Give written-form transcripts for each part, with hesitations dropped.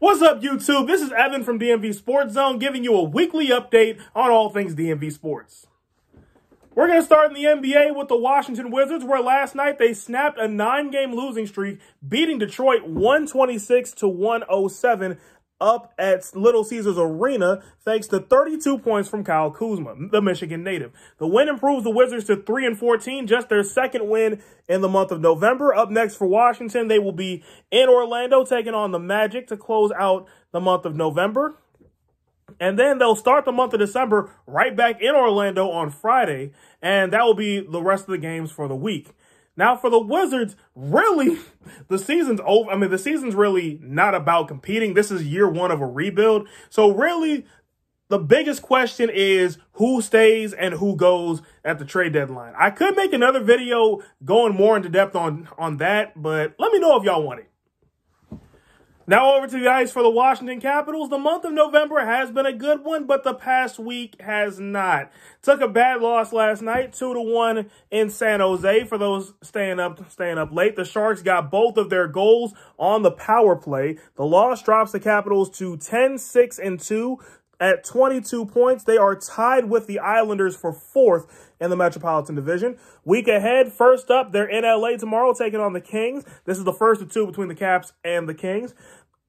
What's up, YouTube? This is Evan from DMV Sports Zone giving you a weekly update on all things DMV Sports. We're going to start in the NBA with the Washington Wizards, where last night they snapped a 9-game losing streak, beating Detroit 126-107 up at Little Caesars Arena, thanks to 32 points from Kyle Kuzma, the Michigan native. The win improves the Wizards to 3-14, just their second win in the month of November. Up next for Washington, they will be in Orlando taking on the Magic to close out the month of November. And then they'll start the month of December right back in Orlando on Friday, and that will be the rest of the games for the week. Now, for the Wizards, really, the season's over. I mean, the season's really not about competing. This is year one of a rebuild. So, really, the biggest question is who stays and who goes at the trade deadline. I could make another video going more into depth on that, but let me know if y'all want it. Now over to the ice for the Washington Capitals. The month of November has been a good one, but the past week has not. Took a bad loss last night, 2-1 in San Jose. For those staying up late, the Sharks got both of their goals on the power play. The loss drops the Capitals to 10-6-2 at 22 points. They are tied with the Islanders for 4th in the Metropolitan Division. Week ahead, first up, they're in LA tomorrow taking on the Kings. This is the first of two between the Caps and the Kings.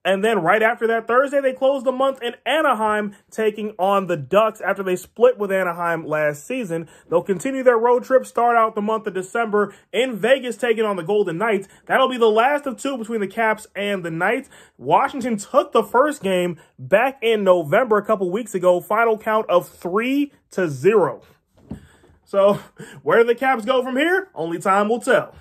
And then right after that, Thursday, they close the month in Anaheim taking on the Ducks after they split with Anaheim last season. They'll continue their road trip, start out the month of December in Vegas taking on the Golden Knights. That'll be the last of two between the Caps and the Knights. Washington took the first game back in November a couple weeks ago, final count of 3-0. So where do the Caps go from here? Only time will tell.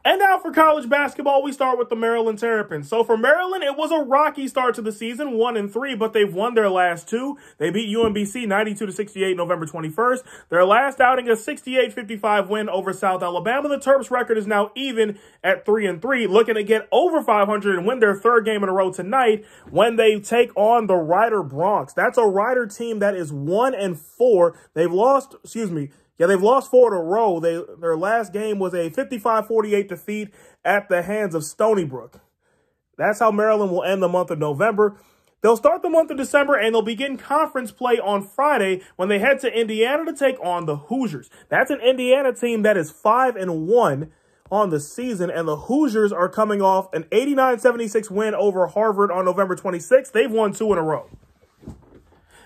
And now for college basketball, we start with the Maryland Terrapins. So for Maryland, it was a rocky start to the season, 1-3, but they've won their last two. They beat UMBC 92-68 November 21st. Their last outing, a 68-55 win over South Alabama. The Terps record is now even at 3-3, looking to get over 500 and win their third game in a row tonight when they take on the Rider Broncs. That's a Rider team that is 1-4. They've lost 4 in a row. Their last game was a 55-48 defeat at the hands of Stony Brook. That's how Maryland will end the month of November. They'll start the month of December, and they'll begin conference play on Friday when they head to Indiana to take on the Hoosiers. That's an Indiana team that is 5-1 on the season, and the Hoosiers are coming off an 89-76 win over Harvard on November 26th. They've won 2 in a row.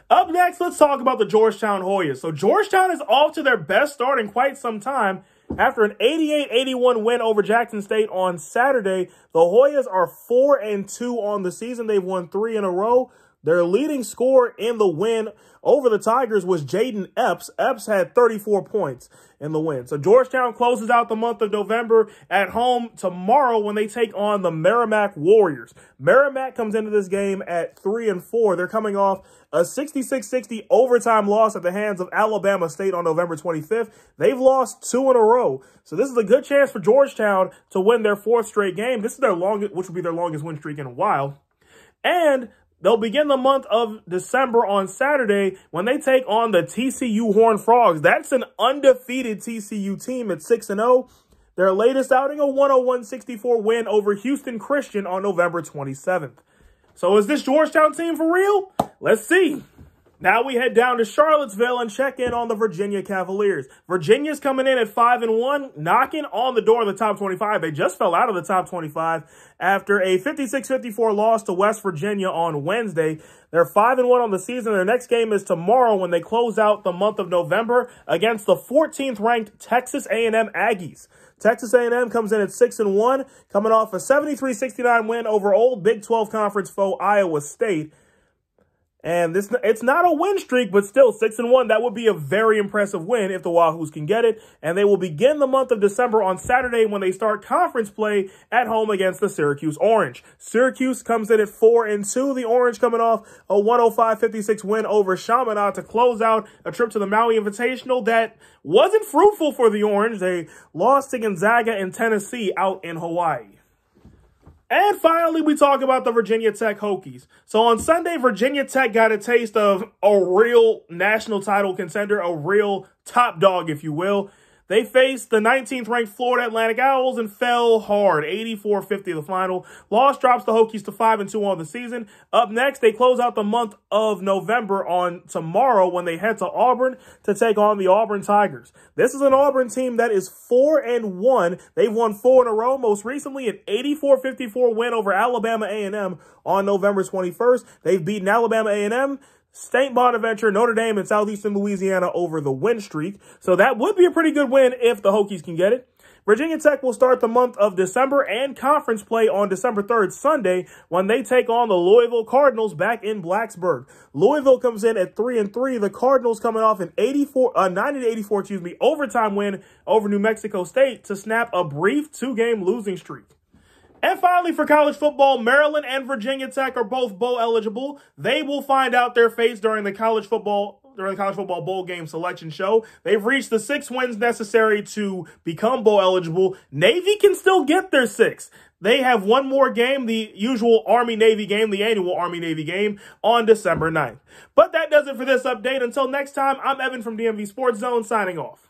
Up next, let's talk about the Georgetown Hoyas. So Georgetown is off to their best start in quite some time. After an 88-81 win over Jackson State on Saturday, the Hoyas are 4-2 on the season. They've won 3 in a row. Their leading scorer in the win over the Tigers was Jaden Epps. Epps had 34 points in the win. So Georgetown closes out the month of November at home tomorrow when they take on the Merrimack Warriors. Merrimack comes into this game at 3-4. They're coming off a 66-60 overtime loss at the hands of Alabama State on November 25th. They've lost 2 in a row. So this is a good chance for Georgetown to win their 4th straight game. This is their longest, which will be their longest win streak in a while. And they'll begin the month of December on Saturday when they take on the TCU Horned Frogs. That's an undefeated TCU team at 6-0. Their latest outing, a 101-64 win over Houston Christian on November 27th. So is this Georgetown team for real? Let's see. Now we head down to Charlottesville and check in on the Virginia Cavaliers. Virginia's coming in at 5-1, knocking on the door of the top 25. They just fell out of the top 25 after a 56-54 loss to West Virginia on Wednesday. They're 5-1 on the season. Their next game is tomorrow when they close out the month of November against the 14th-ranked Texas A&M Aggies. Texas A&M comes in at 6-1, coming off a 73-69 win over old Big 12 Conference foe Iowa State. And it's not a win streak, but still 6-1. That would be a very impressive win if the Wahoos can get it. And they will begin the month of December on Saturday when they start conference play at home against the Syracuse Orange. Syracuse comes in at 4-2. The Orange coming off a 105-56 win over Chaminade to close out a trip to the Maui Invitational that wasn't fruitful for the Orange. They lost to Gonzaga and Tennessee out in Hawaii. And finally, we talk about the Virginia Tech Hokies. So on Sunday, Virginia Tech got a taste of a real national title contender, a real top dog, if you will. They faced the 19th ranked Florida Atlantic Owls and fell hard, 84-50 the final. Loss drops the Hokies to 5-2 on the season. Up next, they close out the month of November on tomorrow when they head to Auburn to take on the Auburn Tigers. This is an Auburn team that is 4-1. They've won 4 in a row, most recently an 84-54 win over Alabama A&M on November 21st. They've beaten Alabama A&M, St. Bonaventure, Notre Dame, and Southeastern Louisiana over the win streak. So that would be a pretty good win if the Hokies can get it. Virginia Tech will start the month of December and conference play on December 3rd, Sunday, when they take on the Louisville Cardinals back in Blacksburg. Louisville comes in at 3-3. The Cardinals coming off an 90-84 overtime win over New Mexico State to snap a brief 2-game losing streak. And finally, for college football, Maryland and Virginia Tech are both bowl eligible. They will find out their fates during the college football bowl game selection show. They've reached the 6 wins necessary to become bowl eligible. Navy can still get their 6. They have one more game, the usual Army-Navy game, the annual Army-Navy game, on December 9th. But that does it for this update. Until next time, I'm Evan from DMV Sports Zone signing off.